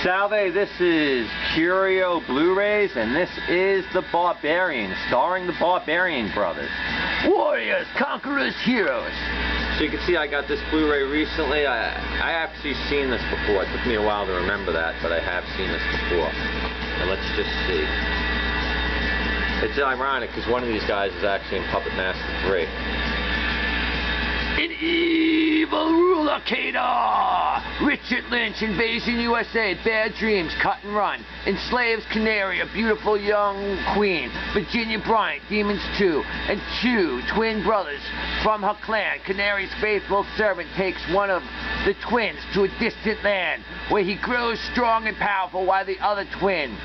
Salve, this is Curio Blu-rays, and this is The Barbarian, starring the Barbarian brothers. Warriors, conquerors, heroes. So you can see I got this Blu-ray recently. I actually seen this before. It took me a while to remember that, but I have seen this before. Now let's just see. It's ironic because one of these guys is actually in Puppet Master 3. An evil ruler, Kino! Richard Lynch, Invasion USA, Bad Dreams, Cut and Run, Enslaves Canary, a beautiful young queen, Virginia Bryant, Demons 2, and two twin brothers from her clan. Canary's faithful servant takes one of the twins to a distant land, where he grows strong and powerful while the other twin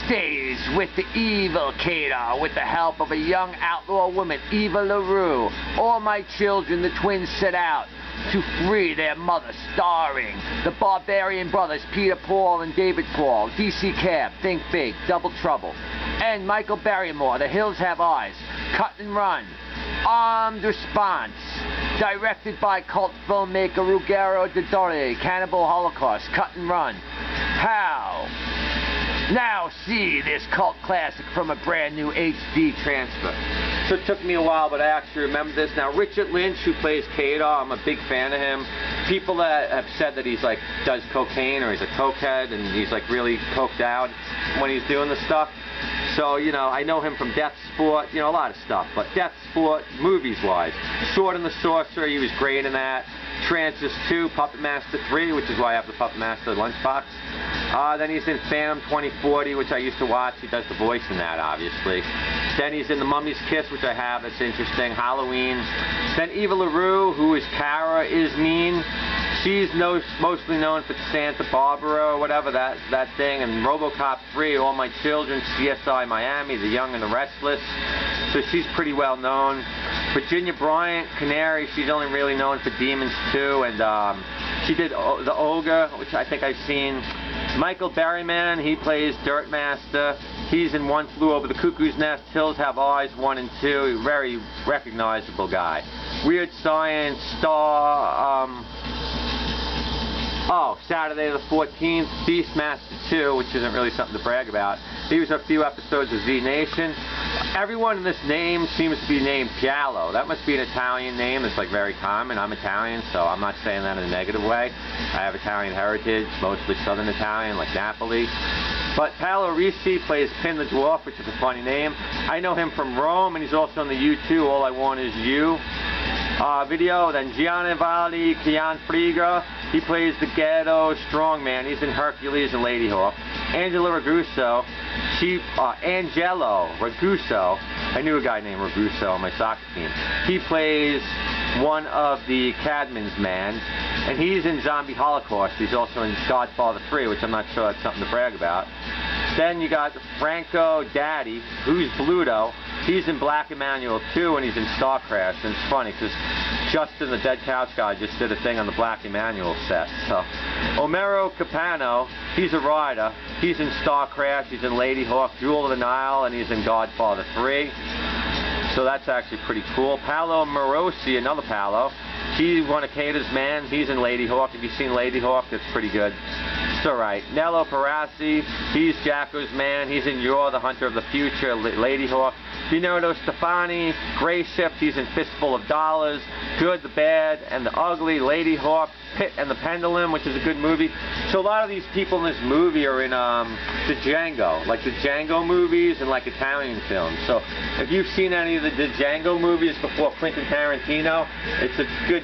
stays with the evil Kino with the help of a young outlaw woman, Eva LaRue. All my children, the twins set out to free their mother, starring the Barbarian brothers, Peter Paul and David Paul, DC Cab, Think Big, Double Trouble, and Michael Barrymore, The Hills Have Eyes, Cut and Run, Armed Response, directed by cult filmmaker Ruggero, Deodato, Cannibal Holocaust, Cut and Run. How? Now see this cult classic from a brand new HD transfer. So it took me a while, but I actually remember this. Now Richard Lynch, who plays Kino, I'm a big fan of him. People that have said that he's like does cocaine or he's a cokehead and he's like really coked out when he's doing the stuff. So, you know, I know him from Death Sport, you know, a lot of stuff, but Death Sport, movies-wise. Sword and the Sorcerer, he was great in that. Trances 2, Puppet Master 3, which is why I have the Puppet Master lunchbox. Then he's in Phantom 2040, which I used to watch. He does the voice in that, obviously. Then he's in The Mummy's Kiss, which I have. That's interesting. Halloween. Then Eva LaRue, who is Kara, is mean. She's mostly known for Santa Barbara or whatever, that thing. And RoboCop 3, All My Children, CSI Miami, The Young and the Restless. So she's pretty well known. Virginia Bryant, Canary, she's only really known for Demons 2. And she did The Ogre, which I think I've seen. Michael Berryman, he plays Dirt Master. He's in One Flew Over the Cuckoo's Nest, Hills Have Eyes 1 and 2. Very recognizable guy. Weird Science, Star, Saturday the 14th, Beastmaster 2, which isn't really something to brag about. He was a few episodes of Z Nation. Everyone in this name seems to be named Giallo. That must be an Italian name. It's like very common. I'm Italian, so I'm not saying that in a negative way. I have Italian heritage, mostly Southern Italian, like Napoli. But Paolo Ricci plays Pin the Dwarf, which is a funny name. I know him from Rome, and he's also in the U2, All I Want Is You video. Then Gianni Chian Friga, he plays the ghetto strongman. He's in Hercules and Lady Hawk. Angelo Raguso, I knew a guy named Raguso on my soccer team. He plays one of the Cadman's man, and he's in Zombie Holocaust. He's also in Godfather 3, which I'm not sure that's something to brag about. Then you got Franco Daddy, who's Bluto. He's in Black Emanuel 2, and he's in Star Crash. And it's funny because Justin, the Dead Couch guy, just did a thing on the Black Emanuel set. So, Omero Capano, he's a rider. He's in Star Crash. He's in Lady Hawk, Jewel of the Nile, and he's in Godfather 3. So that's actually pretty cool. Paolo Morosi, another Paolo. He's one of Kata's man. He's in Lady Hawk. If you've seen Lady Hawk, it's pretty good. It's alright. Nello Parassi, he's Jacko's man. He's in You're the Hunter of the Future, Lady Hawk. Leonardo Stefani, Gray Shift, he's in Fistful of Dollars, Good, the Bad, and the Ugly, Lady Hawk, Pit and the Pendulum, which is a good movie. So a lot of these people in this movie are in the Django, like the Django movies and like Italian films. So if you've seen any of the Django movies before Quentin Tarantino, it's a good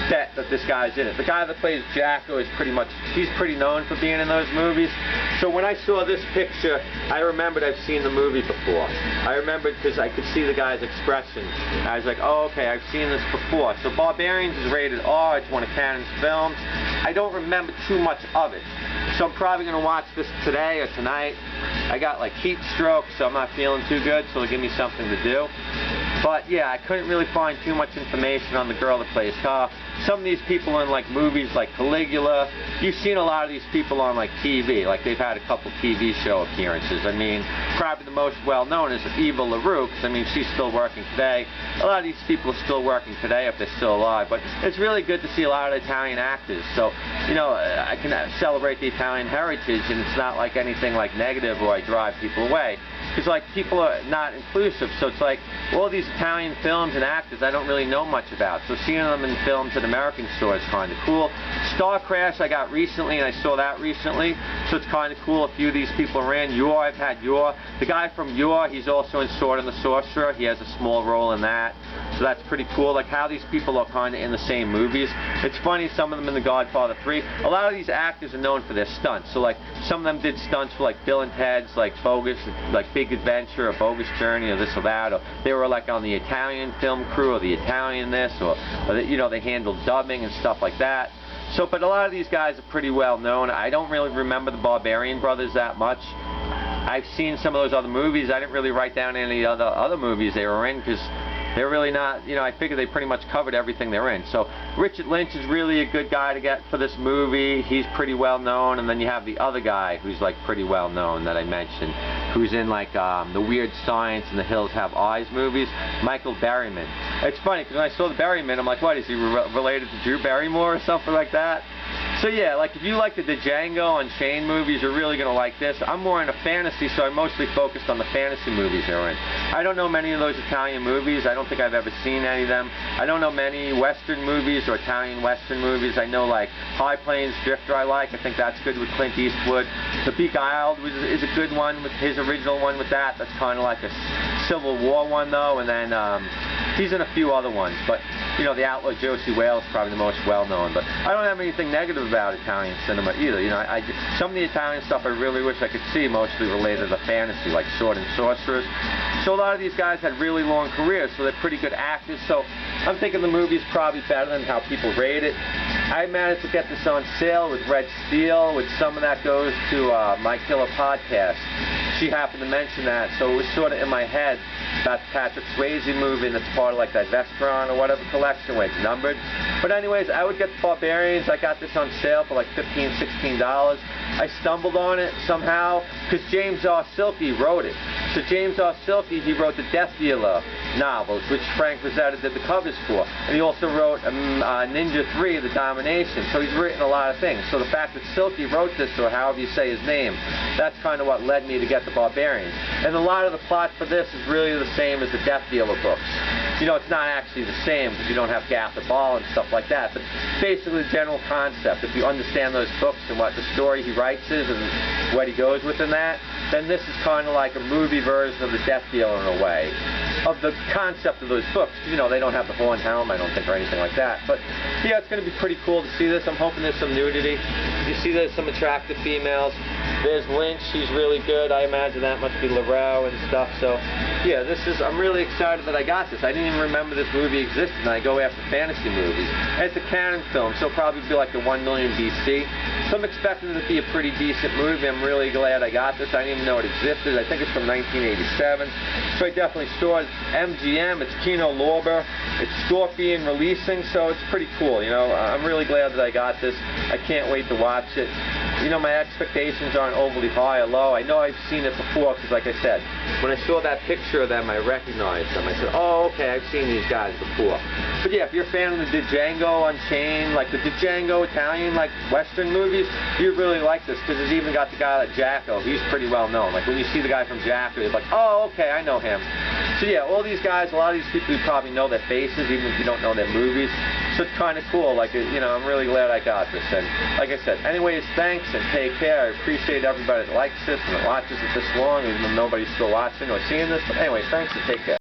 bet that this guy's in it. The guy that plays Jacko is he's pretty known for being in those movies. So when I saw this picture, I remembered I've seen the movie before. I remembered because I could see the guy's expression. I was like, oh, okay, I've seen this before. So Barbarians is rated R. It's one of Cannon's films. I don't remember too much of it. So I'm probably going to watch this today or tonight. I got like heat stroke, so I'm not feeling too good, so it'll give me something to do. But yeah, I couldn't really find too much information on the girl that plays her. Some of these people in like movies like Caligula, you've seen a lot of these people on like TV, like they've had a couple TV show appearances. I mean, probably the most well known is Eva LaRue, because I mean she's still working today. A lot of these people are still working today if they're still alive, but it's really good to see a lot of Italian actors. So, you know, I can celebrate the Italian heritage, and it's not like anything like negative or I drive people away. Because like people are not inclusive, so it's like all these Italian films and actors I don't really know much about. So seeing them in films at American stores is kind of cool. Star Crash I got recently, and I saw that recently, so it's kind of cool. A few of these people are in. Yor, I've had Yor. The guy from Yor, he's also in Sword and the Sorcerer. He has a small role in that, so that's pretty cool. Like how these people are kind of in the same movies. It's funny, some of them in The Godfather 3. A lot of these actors are known for their stunts. So like some of them did stunts for like Bill and Ted's, like Bogus, like Big Adventure or Bogus Journey or this or that, or they were like on the Italian film crew or the Italian this, or they, you know, they handled dubbing and stuff like that. So, but a lot of these guys are pretty well known. I don't really remember the Barbarian brothers that much. I've seen some of those other movies. I didn't really write down any other movies they were in, because they're really not, you know, I figured they pretty much covered everything they're in. So Richard Lynch is really a good guy to get for this movie. He's pretty well known. And then you have the other guy who's like pretty well known that I mentioned, who's in like the Weird Science and The Hills Have Eyes movies, Michael Berryman. It's funny because when I saw the Berryman, I'm like, what, is he related to Drew Barrymore or something like that? So yeah, like if you like the Django Unchained movies, you're really going to like this. I'm more into fantasy, so I mostly focused on the fantasy movies they're in. I don't know many of those Italian movies. I don't think I've ever seen any of them. I don't know many Western movies or Italian Western movies. I know like High Plains Drifter I like. I think that's good with Clint Eastwood. The Beguiled is a good one with his original one with that. That's kind of like a Civil War one though, and then he's in a few other ones. But you know, The Outlaw Josie Wales is probably the most well-known. But I don't have anything negative about Italian cinema either. You know, some of the Italian stuff I really wish I could see, mostly related to fantasy, like Sword and Sorcerers. So a lot of these guys had really long careers, so they're pretty good actors. So I'm thinking the movie's probably better than how people rate it. I managed to get this on sale with Red Steel, which some of that goes to My Killer Podcast. She happened to mention that, so it was sort of in my head about the Patrick Swayze movie, and it's part of like that Vestron or whatever collection where it's numbered. But anyways, I would get the Barbarians. I got this on sale for like $15, $16. I stumbled on it somehow because James R. Silke wrote it. So James R. Silke, he wrote the Death Dealer novels, which Frank Frazetta did the covers for. And he also wrote Ninja 3, The Domination. So he's written a lot of things. So the fact that Silke wrote this, or however you say his name, that's kind of what led me to get the Barbarians. And a lot of the plot for this is really the same as the Death Dealer books. You know, it's not actually the same because you don't have Gaff the Ball and stuff like that, but basically the general concept. If you understand those books and what the story he writes is and what he goes with in that, then this is kind of like a movie version of the Death Dealer in a way, of the concept of those books. You know, they don't have the horn helm, I don't think, or anything like that. But yeah, it's going to be pretty cool to see this. I'm hoping there's some nudity. You see there's some attractive females. There's Lynch, she's really good. I imagine that must be LaRue and stuff. So yeah, I'm really excited that I got this. I didn't even remember this movie existed, and I go after fantasy movies. And it's a canon film, so it'll probably be like the 1 million BC. So I'm expecting it to be a pretty decent movie. I'm really glad I got this. I didn't even know it existed. I think it's from 1987. So I definitely saw it. MGM, it's Kino Lorber. It's Scorpion releasing, so it's pretty cool. You know, I'm really glad that I got this. I can't wait to watch it. You know, my expectations aren't overly high or low. I know I've seen it before because, like I said, when I saw that picture of them, I recognized them. I said, oh, okay, I've seen these guys before. But yeah, if you're a fan of the Django Unchained, like the Django Italian, like Western movies, you really like this because it's even got the guy like Jacko. He's pretty well known. Like when you see the guy from Jacko, you're like, oh, okay, I know him. So yeah, all these guys, a lot of these people, you probably know their faces, even if you don't know their movies. So it's kind of cool. Like, you know, I'm really glad I got this. And like I said, anyways, thanks and take care. I appreciate everybody that likes this and that watches it this long, even though nobody's still watching or seeing this. But anyways, thanks and take care.